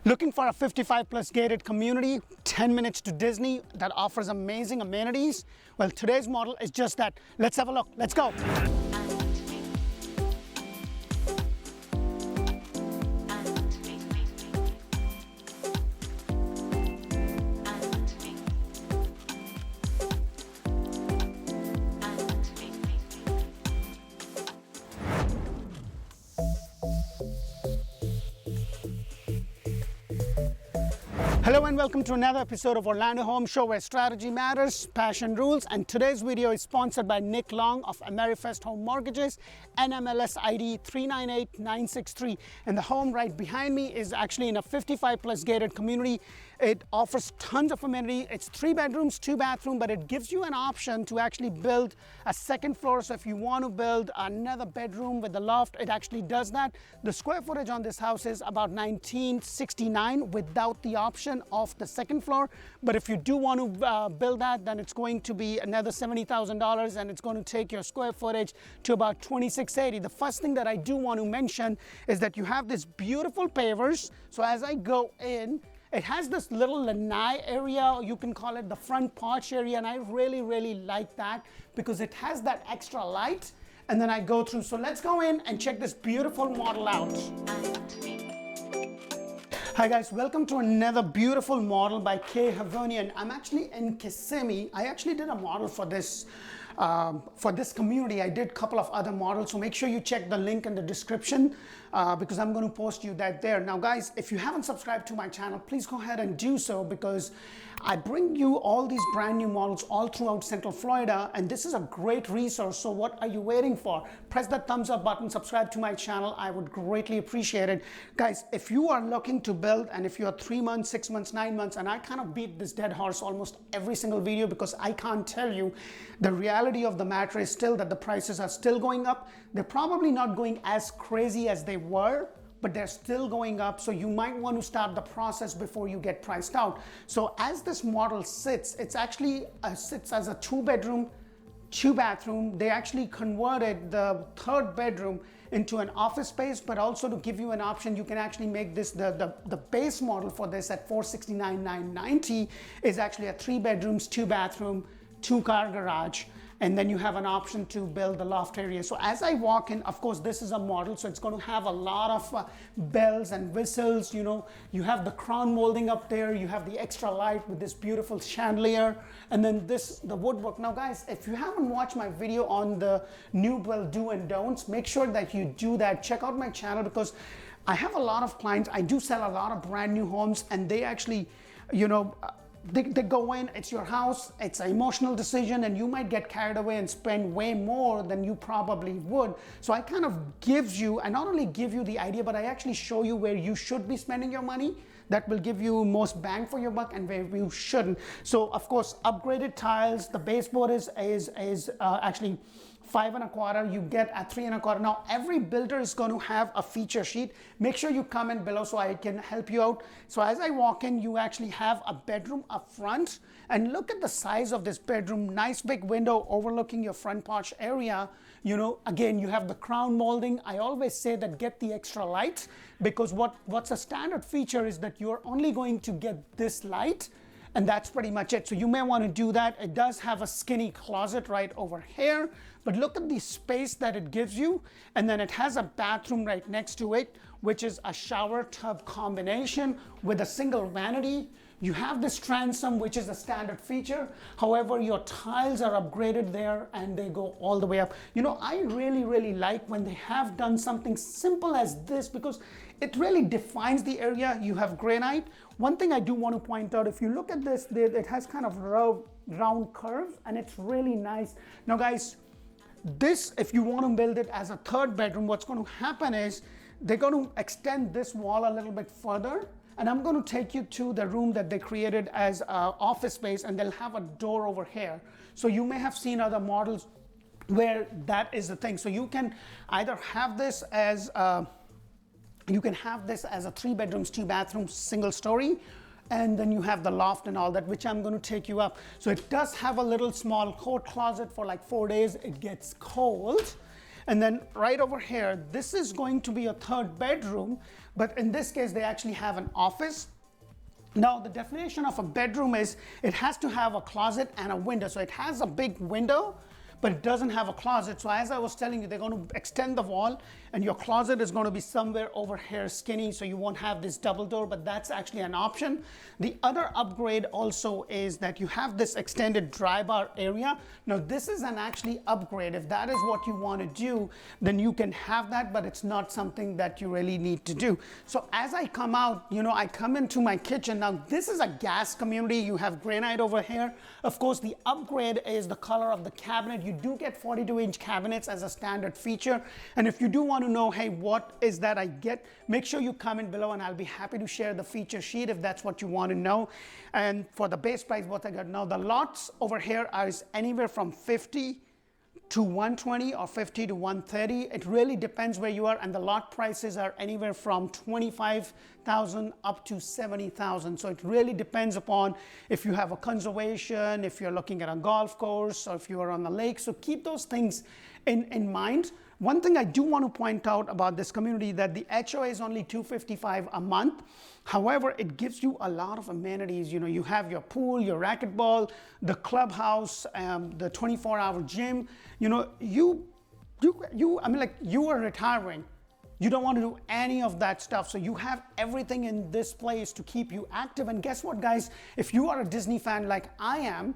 Looking for a 55 plus gated community, 10 minutes to Disney that offers amazing amenities? Well, today's model is just that. Let's have a look. Let's go. Hello and welcome to another episode of Orlando Home Show, where strategy matters, passion rules. And today's video is sponsored by Nick Long of AmeriFirst Home Mortgages, NMLS ID 398963. And the home right behind me is actually in a 55 plus gated community. It offers tons of amenity. It's 3 bedrooms, 2 bathrooms, but it gives you an option to actually build a second floor. So if you want to build another bedroom with the loft, it actually does that. The square footage on this house is about 1969 without the option of the second floor. But if you do want to build that, then it's going to be another $70,000 and it's going to take your square footage to about 2680. The first thing that I do want to mention is that you have this beautiful pavers. So as I go in, it has this little lanai area, or you can call it the front porch area, and I really like that because it has that extra light. And then I go through. So let's go in and check this beautiful model out. Hi guys, welcome to another beautiful model by Kay Havonian. I'm actually in Kissimmee. I actually did a model for this community. I did a couple of other models, so make sure you check the link in the description because I'm going to post you that there. Now guys, if you haven't subscribed to my channel, please go ahead and do so because I bring you all these brand new models all throughout Central Florida, and this is a great resource. So what are you waiting for? Press that thumbs up button, subscribe to my channel. I would greatly appreciate it. Guys, if you are looking to build, and if you're 3 months, 6 months, 9 months, and I kind of beat this dead horse almost every single video because I can't tell you, the reality of the matter is still that the prices are still going up. They're probably not going as crazy as they were, but they're still going up. So you might want to start the process before you get priced out. So as this model sits, it's actually sits as a 2 bedroom, 2 bathroom. They actually converted the 3rd bedroom into an office space, but also to give you an option, you can actually make this, the base model for this at $469,990 is actually a 3 bedrooms, 2 bathroom, 2 car garage. And then you have an option to build the loft area. So as I walk in, of course, this is a model, so it's going to have a lot of bells and whistles. You know, you have the crown molding up there, you have the extra light with this beautiful chandelier, and then the woodwork. Now guys, if you haven't watched my video on the new build do and don'ts, make sure that you do that. Check out my channel because I have a lot of clients. I do sell a lot of brand new homes, and they actually, you know, they go in, it's your house, it's an emotional decision, and you might get carried away and spend way more than you probably would. So I kind of gives you, I not only give you the idea, but I actually show you where you should be spending your money. That will give you most bang for your buck and where you shouldn't. So of course, upgraded tiles, the baseboard is actually 5 1/4, you get at 3 1/4. Now every builder is going to have a feature sheet. Make sure you comment below so I can help you out. So as I walk in, you actually have a bedroom up front, and look at the size of this bedroom. Nice big window overlooking your front porch area. You know, again, you have the crown molding. I always say that get the extra light because what's a standard feature is that you're only going to get this light, and that's pretty much it. So you may want to do that. It does have a skinny closet right over here, but look at the space that it gives you. And then it has a bathroom right next to it, which is a shower tub combination with a single vanity. You have this transom, which is a standard feature. However, your tiles are upgraded there and they go all the way up. You know, I really like when they have done something simple as this because it really defines the area. You have granite. One thing I do want to point out, if you look at this, it has kind of round curves and it's really nice. Now guys, this, if you want to build it as a 3rd bedroom, what's going to happen is they're going to extend this wall a little bit further. And I'm going to take you to the room that they created as office space, and they'll have a door over here. So you may have seen other models where that is the thing. So you can either have this as a 3 bedrooms, 2 bathrooms, single story, and then you have the loft and all that, which I'm going to take you up. So it does have a little small coat closet for like 4 days. It gets cold. And then right over here, this is going to be a third bedroom, but in this case, they actually have an office. Now, the definition of a bedroom is it has to have a closet and a window. So it has a big window, but it doesn't have a closet. So as I was telling you, they're going to extend the wall, and your closet is going to be somewhere over here skinny, so you won't have this double door, but that's actually an option. The other upgrade also is that you have this extended dry bar area. Now, this is an actually upgrade. If that is what you want to do, then you can have that, but it's not something that you really need to do. So as I come out, I come into my kitchen. Now, this is a gas community. You have granite over here. Of course, the upgrade is the color of the cabinet. You do get 42-inch cabinets as a standard feature. And if you do want to know, hey, what is that I get, make sure you comment below and I'll be happy to share the feature sheet if that's what you want to know. And for the base price, what I got now, the lots over here are anywhere from 50 to 120 or 50 to 130. It really depends where you are, and the lot prices are anywhere from 25,000 up to 70,000. So it really depends upon if you have a conservation, if you're looking at a golf course, or if you are on the lake. So keep those things in mind. One thing I do want to point out about this community that the HOA is only $255 a month. However, it gives you a lot of amenities. You have your pool, your racquetball, the clubhouse, the 24-hour gym. I mean, like, you are retiring. You don't want to do any of that stuff. So you have everything in this place to keep you active. And guess what, guys? If you are a Disney fan like I am,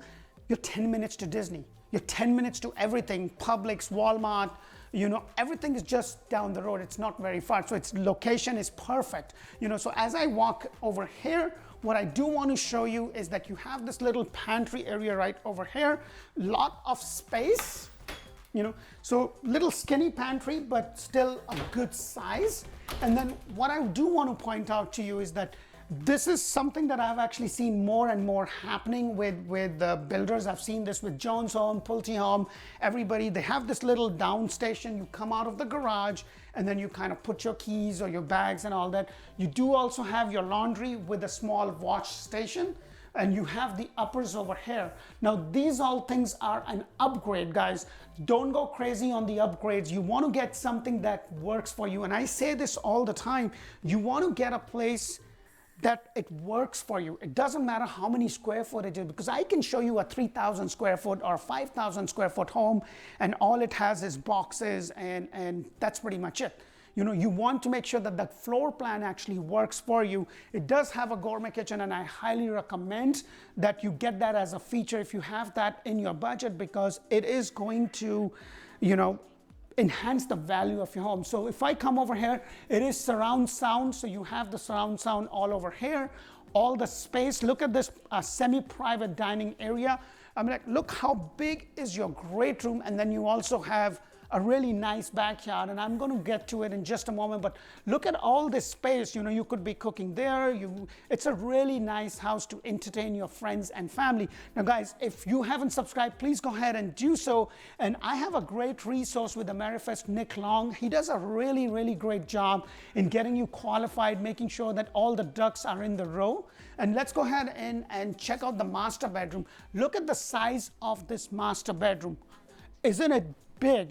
you're 10 minutes to Disney. You're 10 minutes to everything, Publix, Walmart, everything is just down the road. It's not very far. So its location is perfect. So as I walk over here, what I do want to show you is that you have this little pantry area right over here. Lot of space, so little skinny pantry, but still a good size. And then what I do want to point out to you is that this is something that I've actually seen more and more happening with the builders. I've seen this with Jones Home, Pulte Home, everybody. They have this little down station. You come out of the garage and then you kind of put your keys or your bags and all that. You do also have your laundry with a small wash station, and you have the uppers over here. Now, these all things are an upgrade, guys. Don't go crazy on the upgrades. You want to get something that works for you. And I say this all the time. You want to get a place that it works for you. It doesn't matter how many square footage it is, because I can show you a 3,000 square foot or 5,000 square foot home, and all it has is boxes, and that's pretty much it. You want to make sure that the floor plan actually works for you. It does have a gourmet kitchen, and I highly recommend that you get that as a feature if you have that in your budget, because it is going to, enhance the value of your home. So if I come over here, it is surround sound. So you have the surround sound all over here, all the space. Look at this semi-private dining area. I mean, like, look how big is your great room. And then you also have a really nice backyard, and I'm going to get to it in just a moment. But look at all this space. You could be cooking there. It's a really nice house to entertain your friends and family. Now, guys, if you haven't subscribed, please go ahead and do so. And I have a great resource with Amerifest, Nick Long. He does a really, really great job in getting you qualified, making sure that all the ducks are in the row. And let's go ahead and check out the master bedroom. Look at the size of this master bedroom. Isn't it big?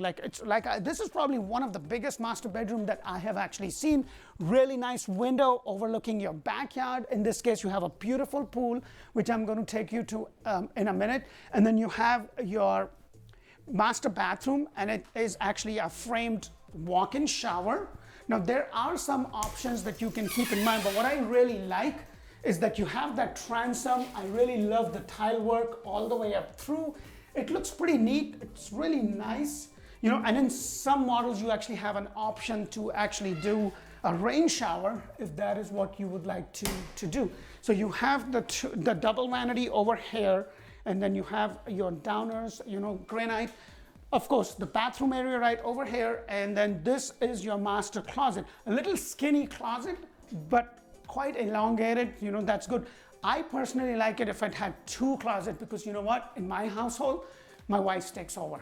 This is probably one of the biggest master bedroom that I have actually seen. Really nice window overlooking your backyard. In this case, you have a beautiful pool, which I'm going to take you to in a minute. And then you have your master bathroom, and it is actually a framed walk-in shower. Now, there are some options that you can keep in mind, but what I really like is that you have that transom. I really love the tile work all the way up through. It looks pretty neat. It's really nice. And in some models, you actually have an option to actually do a rain shower if that is what you would like to do. So you have the double vanity over here, and then you have your downers, granite. Of course, the bathroom area right over here, and then this is your master closet. A little skinny closet, but quite elongated, that's good. I personally like it if it had two closets, because you know what? In my household, my wife takes over.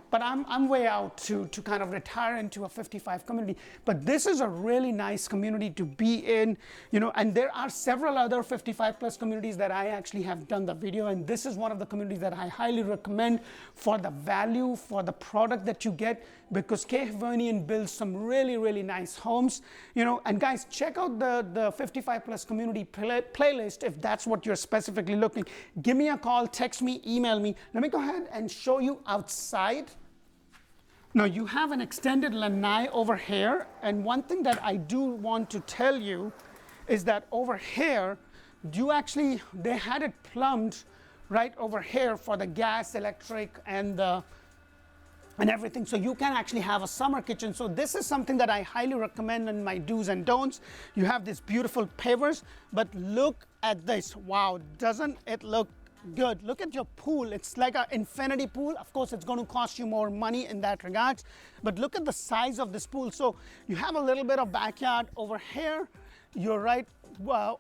but I'm way out to kind of retire into a 55 community. But this is a really nice community to be in, and there are several other 55 plus communities that I actually have done the video, and this is one of the communities that I highly recommend for the value, for the product that you get, because Kay Havonian builds some really, really nice homes, and guys, check out the 55 plus community playlist if that's what you're specifically looking. Give me a call, text me, email me. Let me go ahead and show you outside. Now you have an extended lanai over here, and one thing that I do want to tell you is that over here, they had it plumbed right over here for the gas, electric, and everything, so you can actually have a summer kitchen. So this is something that I highly recommend in my do's and don'ts. You have these beautiful pavers, but look at this. Wow, doesn't it look good? Look at your pool. It's like an infinity pool. Of course, it's going to cost you more money in that regards, but look at the size of this pool. So you have a little bit of backyard over here. You're right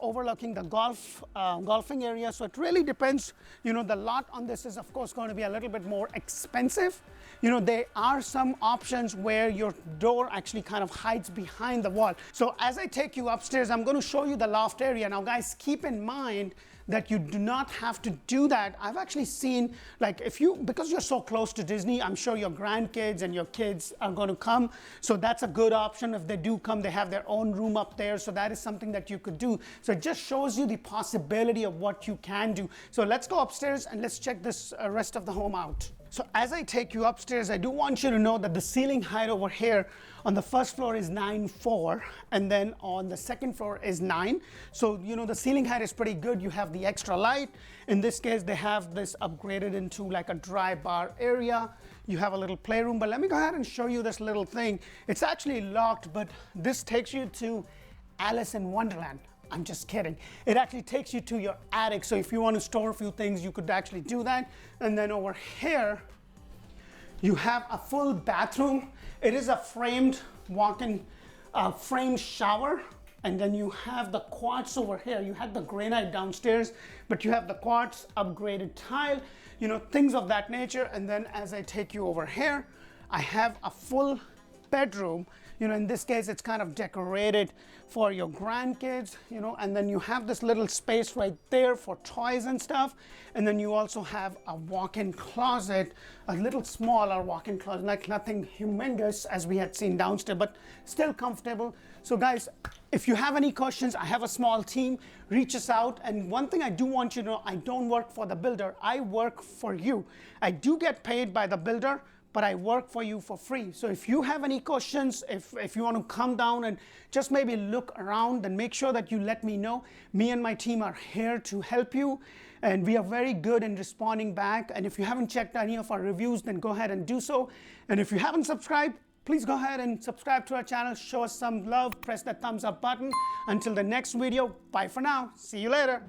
overlooking the golfing area. So it really depends. The lot on this is of course going to be a little bit more expensive. There are some options where your door actually kind of hides behind the wall. So as I take you upstairs, I'm going to show you the loft area. Now guys, keep in mind that you do not have to do that. I've actually seen, like, because you're so close to Disney, I'm sure your grandkids and your kids are going to come. So that's a good option. If they do come, they have their own room up there. So that is something that you could do. So it just shows you the possibility of what you can do. So let's go upstairs and let's check this rest of the home out. So as I take you upstairs, I do want you to know that the ceiling height over here on the first floor is 9.4, and then on the second floor is 9. So, the ceiling height is pretty good. You have the extra light. In this case, they have this upgraded into like a dry bar area. You have a little playroom, but let me go ahead and show you this little thing. It's actually locked, but this takes you to Alice in Wonderland. I'm just kidding. It actually takes you to your attic. So if you want to store a few things, you could actually do that. And then over here, you have a full bathroom. It is a framed walk-in framed shower. And then you have the quartz over here. You had the granite downstairs, but you have the quartz upgraded tile, things of that nature. And then as I take you over here, I have a full bedroom. In this case, it's kind of decorated for your grandkids, and then you have this little space right there for toys and stuff. And then you also have a walk-in closet, a little smaller walk-in closet, like nothing humongous as we had seen downstairs, but still comfortable. So guys, if you have any questions, I have a small team, reach us out. And one thing I do want you to know, I don't work for the builder, I work for you. I do get paid by the builder, but I work for you for free. So if you have any questions, if you want to come down and just maybe look around, then make sure that you let me know. Me and my team are here to help you, and we are very good in responding back. And if you haven't checked any of our reviews, then go ahead and do so. And if you haven't subscribed, please go ahead and subscribe to our channel, show us some love, press that thumbs up button. Until the next video, bye for now. See you later.